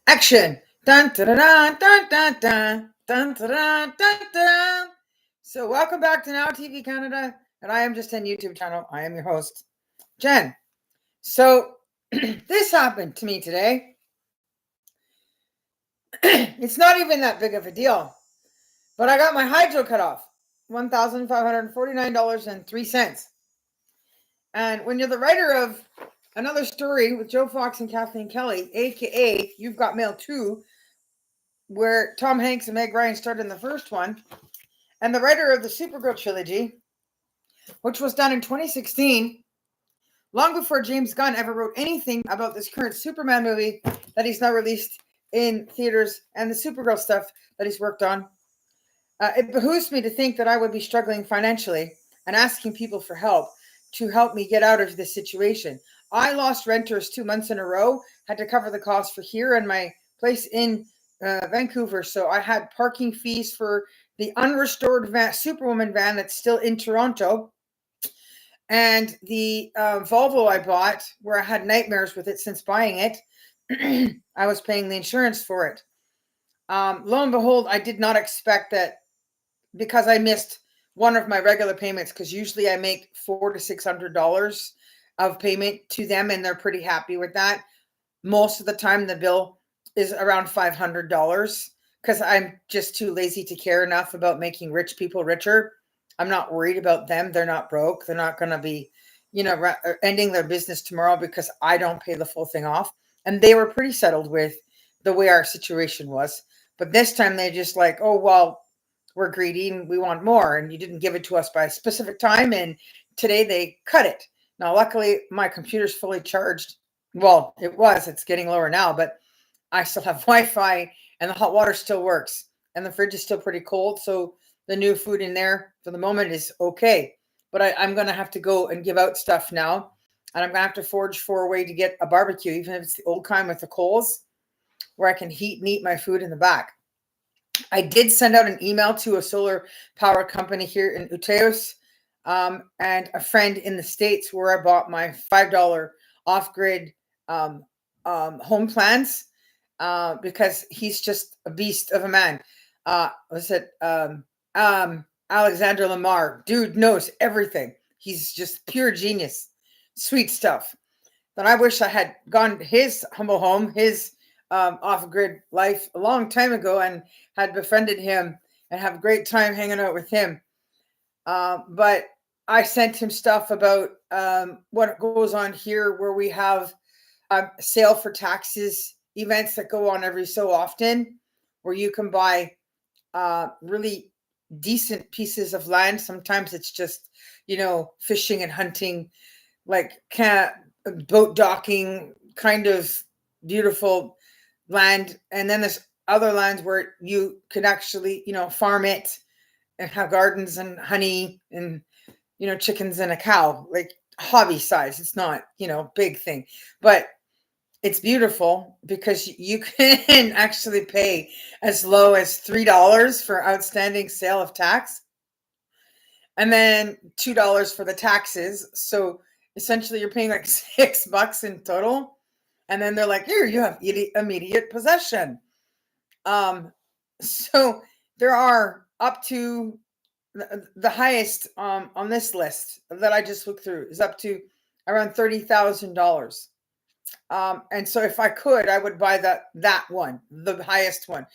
Action. Dun, dun, dun, dun, dun, dun, dun, dun, dun, dun, dun. So, welcome back to Now TV Canada, and I am just on YouTube channel. I am your host, Jen. So, this happened to me today. It's not even that big of a deal, but I got my hydro cut off, $1,549.03. And when you're the writer of Another Story with Joe Fox and Kathleen Kelly, aka You've Got Mail Too, where Tom Hanks and Meg Ryan starred in the first one, and the writer of the Supergirl trilogy, which was done in 2016, long before James Gunn ever wrote anything about this current Superman movie that he's now released in theaters and the Supergirl stuff that he's worked on. It behooves me to think that I would be struggling financially and asking people for help to help me get out of this situation. I lost renters 2 months in a row, had to cover the cost for here and my place in Vancouver. So I had parking fees for the unrestored Superwoman van that's still in Toronto. And the Volvo I bought, where I had nightmares with it since buying it, I was paying the insurance for it. Lo and behold, I did not expect that, because I missed one of my regular payments, because usually I make $400 to $600 of payment to them, and they're pretty happy with that. Most of the time, the bill is around $500 because I'm just too lazy to care enough about making rich people richer. I'm not worried about them. They're not broke. They're not going to be, ending their business tomorrow because I don't pay the full thing off. And they were pretty settled with the way our situation was. But this time they just like, oh, well, we're greedy and we want more. And you didn't give it to us by a specific time. And today they cut it. Now, luckily, my computer's fully charged. Well, it's getting lower now, but I still have Wi-Fi and the hot water still works and the fridge is still pretty cold. So the new food in there for the moment is okay. But I'm going to have to go and give out stuff now. And I'm going to have to forge for a way to get a barbecue, even if it's the old kind with the coals, where I can heat and eat my food in the back. I did send out an email to a solar power company here in Uteos, and a friend in the States where I bought my $5 off-grid home plans, because he's just a beast of a man. Was it Alexander Lamar? Dude knows everything. He's just pure genius. Sweet stuff. But I wish I had gone to his humble home, his off-grid life a long time ago, and had befriended him and have a great time hanging out with him. But I sent him stuff about what goes on here, where we have sale for taxes events that go on every so often, where you can buy really decent pieces of land. Sometimes it's just, fishing and hunting, like boat docking, kind of beautiful land. And then there's other lands where you can actually, farm it and have gardens and honey and, chickens and a cow, like hobby size. It's not, big thing, but it's beautiful because you can actually pay as low as $3 for outstanding sale of tax, and then $2 for the taxes. So essentially you're paying like $6 in total. And then they're like, here, you have immediate possession. So there are up to the highest on this list that I just looked through is up to around $30,000. And so if I could, I would buy that one, the highest one.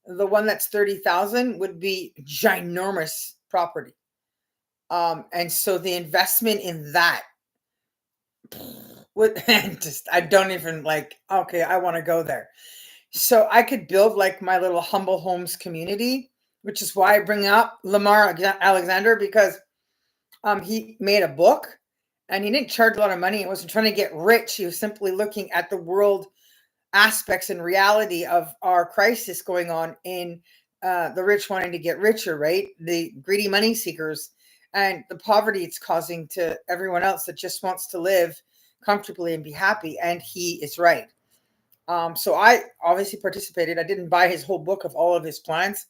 The one that's 30,000 would be ginormous property. And so the investment in that would just, I don't even like, okay, I want to go there. So I could build like my little humble homes community, which is why I bring up Lamar Alexander, because he made a book and he didn't charge a lot of money. He wasn't trying to get rich. He was simply looking at the world aspects and reality of our crisis going on in the rich wanting to get richer, right? The greedy money seekers and the poverty it's causing to everyone else that just wants to live comfortably and be happy. And he is right. So I obviously participated. I didn't buy his whole book of all of his plans,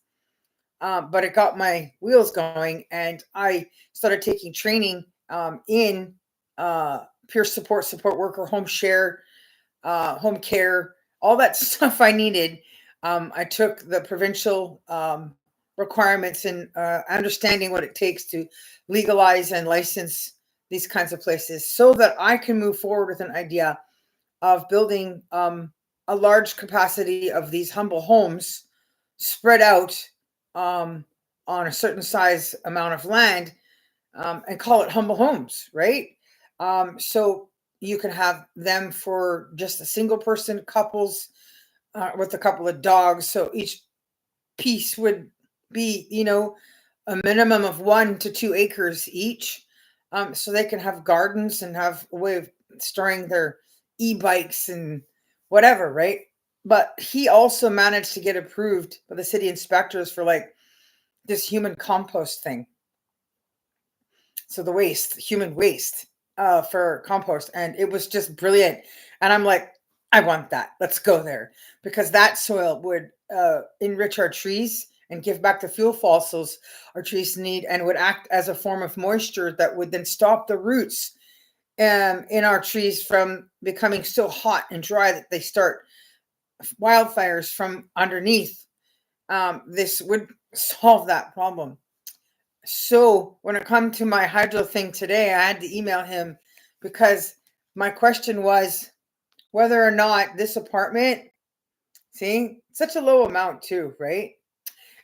but it got my wheels going, and I started taking training in peer support worker, home share, home care, all that stuff I needed. I took the provincial requirements and understanding what it takes to legalize and license these kinds of places so that I can move forward with an idea of building a large capacity of these humble homes spread out um, on a certain size amount of land, and call it humble homes, right? So you can have them for just a single person, couples with a couple of dogs. So each piece would be, a minimum of 1 to 2 acres each. So they can have gardens and have a way of storing their e-bikes and whatever, right? But he also managed to get approved by the city inspectors for like this human compost thing. So the human waste for compost. And it was just brilliant. And I'm like, I want that. Let's go there, because that soil would enrich our trees and give back the fuel fossils our trees need, and would act as a form of moisture that would then stop the roots in our trees from becoming so hot and dry that they start wildfires from underneath. This would solve that problem. So when it come to my hydro thing today, I had to email him because my question was whether or not this apartment, see, such a low amount too, right?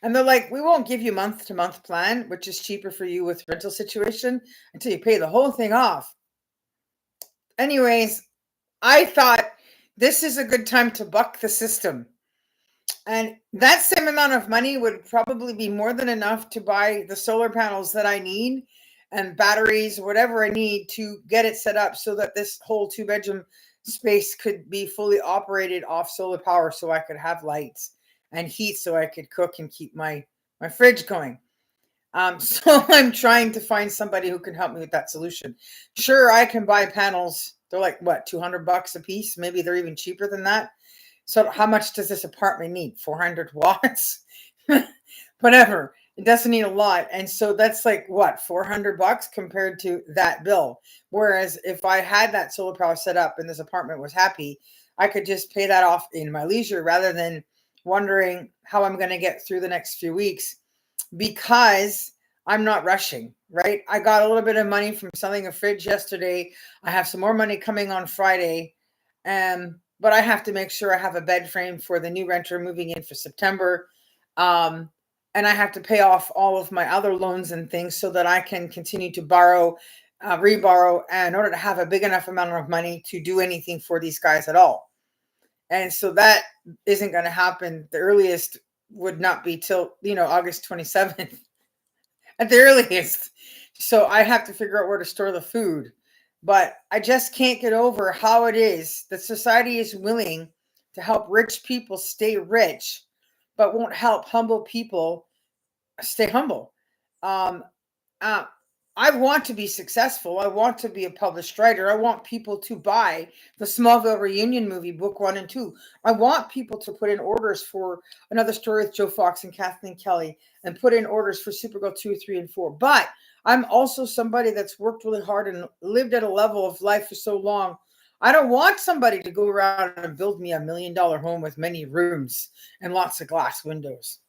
And they're like, we won't give you month to month plan, which is cheaper for you with rental situation until you pay the whole thing off. Anyways, I thought this is a good time to buck the system. And that same amount of money would probably be more than enough to buy the solar panels that I need and batteries, whatever I need to get it set up so that this whole 2 bedroom space could be fully operated off solar power, so I could have lights and heat so I could cook and keep my fridge going. So I'm trying to find somebody who can help me with that solution. Sure, I can buy panels. They're like, what, $200 a piece? Maybe they're even cheaper than that. So how much does this apartment need? 400 watts? Whatever. It doesn't need a lot. And so that's like what, $400 compared to that bill. Whereas if I had that solar power set up and this apartment was happy, I could just pay that off in my leisure rather than wondering how I'm going to get through the next few weeks, because I'm not rushing, right? I got a little bit of money from selling a fridge yesterday. I have some more money coming on Friday. But I have to make sure I have a bed frame for the new renter moving in for September. And I have to pay off all of my other loans and things so that I can continue to borrow, reborrow, in order to have a big enough amount of money to do anything for these guys at all. And so that isn't going to happen. The earliest would not be till, August 27th at the earliest. So I have to figure out where to store the food. But I just can't get over how it is that society is willing to help rich people stay rich, but won't help humble people stay humble. Um, uh, I want to be successful. I want to be a published writer. I want people to buy the Smallville Reunion movie, book 1 and 2. I want people to put in orders for Another Story with Joe Fox and Kathleen Kelly, and put in orders for Supergirl 2, 3, and 4. But I'm also somebody that's worked really hard and lived at a level of life for so long. I don't want somebody to go around and build me $1 million home with many rooms and lots of glass windows.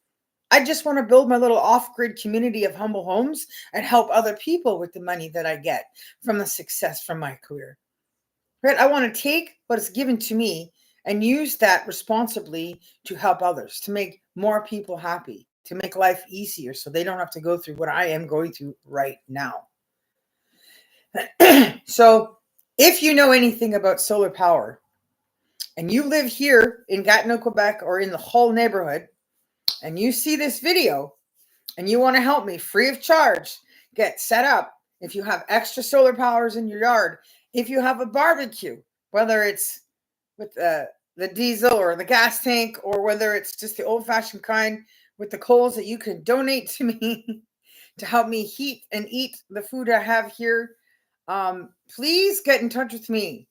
I just want to build my little off-grid community of humble homes and help other people with the money that I get from the success from my career. Right? I want to take what is given to me and use that responsibly to help others, to make more people happy, to make life easier so they don't have to go through what I am going through right now. So if you know anything about solar power and you live here in Gatineau, Quebec, or in the Hull neighborhood, and you see this video and you want to help me free of charge get set up, if you have extra solar powers in your yard, if you have a barbecue, whether it's with the diesel or the gas tank, or whether it's just the old-fashioned kind with the coals that you can donate to me to help me heat and eat the food I have here, please get in touch with me.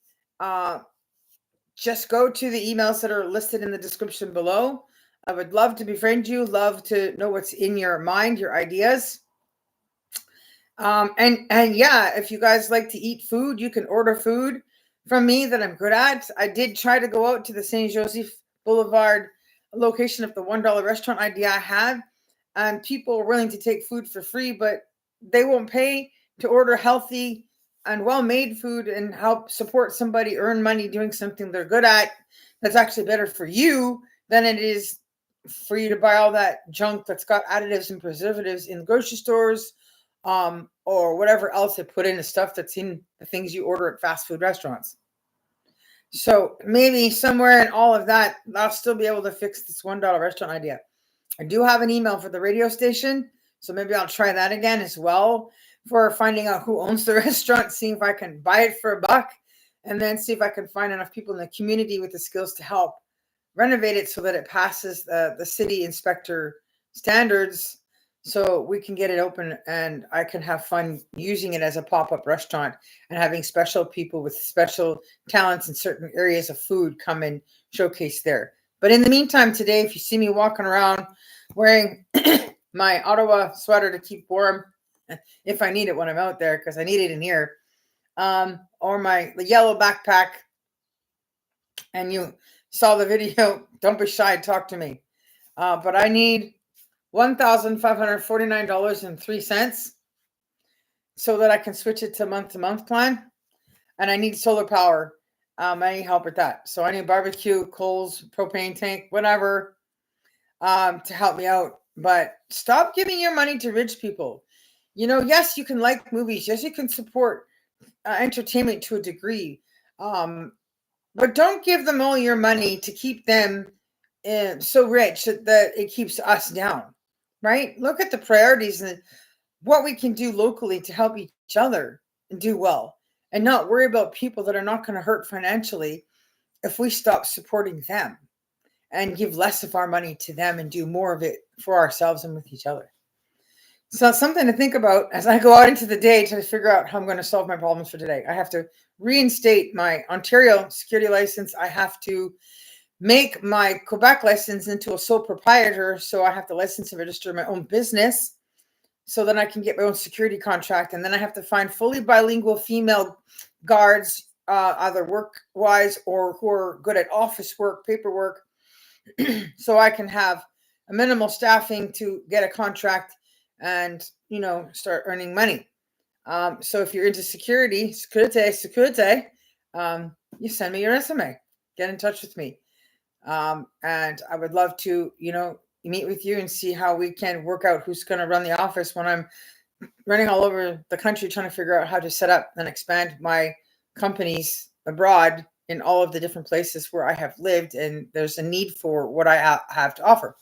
Just go to the emails that are listed in the description below. I would love to befriend you, love to know what's in your mind, your ideas. And yeah, if you guys like to eat food, you can order food from me that I'm good at. I did try to go out to the St. Joseph Boulevard location of the $1 restaurant idea I had, and people are willing to take food for free, but they won't pay to order healthy and well-made food and help support somebody earn money doing something they're good at that's actually better for you than it is for you to buy all that junk that's got additives and preservatives in grocery stores, or whatever else they put in the stuff that's in the things you order at fast food restaurants. So maybe somewhere in all of that, I'll still be able to fix this $1 restaurant idea. I do have an email for the radio station, so maybe I'll try that again as well for finding out who owns the restaurant, seeing if I can buy it for $1, and then see if I can find enough people in the community with the skills to help renovate it so that it passes the city inspector standards, so we can get it open and I can have fun using it as a pop-up restaurant and having special people with special talents in certain areas of food come and showcase there. But in the meantime, today, if you see me walking around wearing my Ottawa sweater to keep warm, if I need it when I'm out there, because I need it in here, or the yellow backpack, and you saw the video, don't be shy, talk to me. But I need $1,549.03 so that I can switch it to month plan. And I need solar power. I need help with that. So I need barbecue, coals, propane tank, whatever, to help me out. But stop giving your money to rich people. Yes, you can like movies. Yes, you can support entertainment to a degree. But don't give them all your money to keep them so rich that it keeps us down, right? Look at the priorities and what we can do locally to help each other and do well, and not worry about people that are not going to hurt financially if we stop supporting them and give less of our money to them and do more of it for ourselves and with each other. So it's something to think about as I go out into the day to figure out how I'm going to solve my problems for today. I have to reinstate my Ontario security license. I have to make my Quebec license into a sole proprietor. So I have to license and register my own business so then I can get my own security contract. And then I have to find fully bilingual female guards, either work-wise or who are good at office work, paperwork, so I can have a minimal staffing to get a contract and, start earning money. So if you're into security, you send me your resume, get in touch with me. And I would love to, meet with you and see how we can work out who's going to run the office when I'm running all over the country trying to figure out how to set up and expand my companies abroad in all of the different places where I have lived, and there's a need for what I have to offer.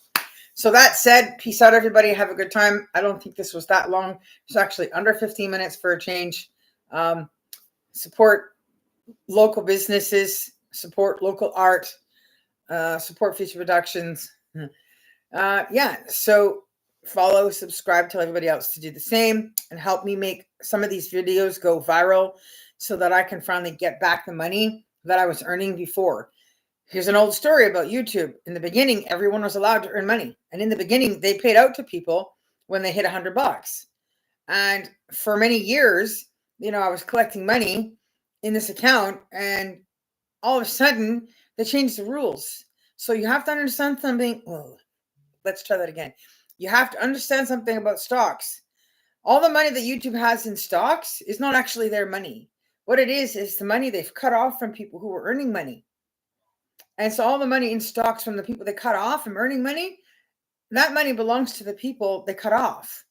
So that said, peace out, everybody. Have a good time. I don't think this was that long. It's actually under 15 minutes for a change. Support local businesses, support local art, support Future Productions. So follow, subscribe, tell everybody else to do the same, and help me make some of these videos go viral so that I can finally get back the money that I was earning before. Here's an old story about YouTube. In the beginning, everyone was allowed to earn money. And in the beginning, they paid out to people when they hit $100. And for many years, I was collecting money in this account, and all of a sudden they changed the rules. So you have to understand something. Oh, let's try that again. You have to understand something about stocks. All the money that YouTube has in stocks is not actually their money. What it is the money they've cut off from people who were earning money. And so all the money in stocks from the people they cut off from earning money, that money belongs to the people they cut off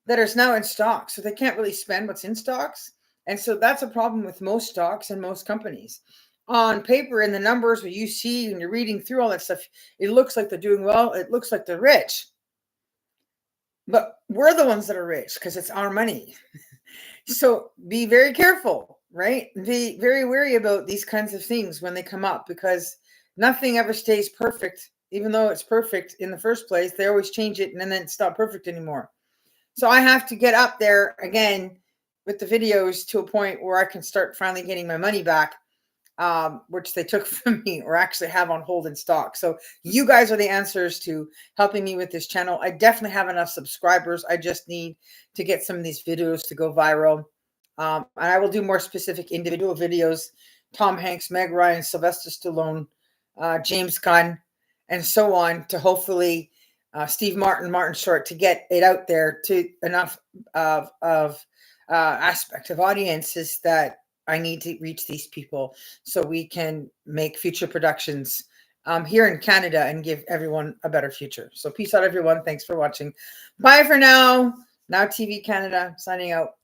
that is now in stocks. So they can't really spend what's in stocks. And so that's a problem with most stocks and most companies. On paper, in the numbers, what you see when you're reading through all that stuff, it looks like they're doing well. It looks like they're rich. But we're the ones that are rich because it's our money. So be very careful, right? Be very wary about these kinds of things when they come up, because nothing ever stays perfect. Even though it's perfect in the first place, they always change it and then it's not perfect anymore. So I have to get up there again with the videos to a point where I can start finally getting my money back, which they took from me or actually have on hold in stock. So you guys are the answers to helping me with this channel. I definitely have enough subscribers. I just need to get some of these videos to go viral. And I will do more specific individual videos Tom Hanks, Meg Ryan, Sylvester Stallone, James Gunn, and so on, to hopefully Steve Martin, Martin Short, to get it out there to enough of aspect of audiences that I need to reach these people so we can make future productions here in Canada and give everyone a better future. So peace out, everyone. Thanks for watching. Bye for now. Now TV Canada signing out.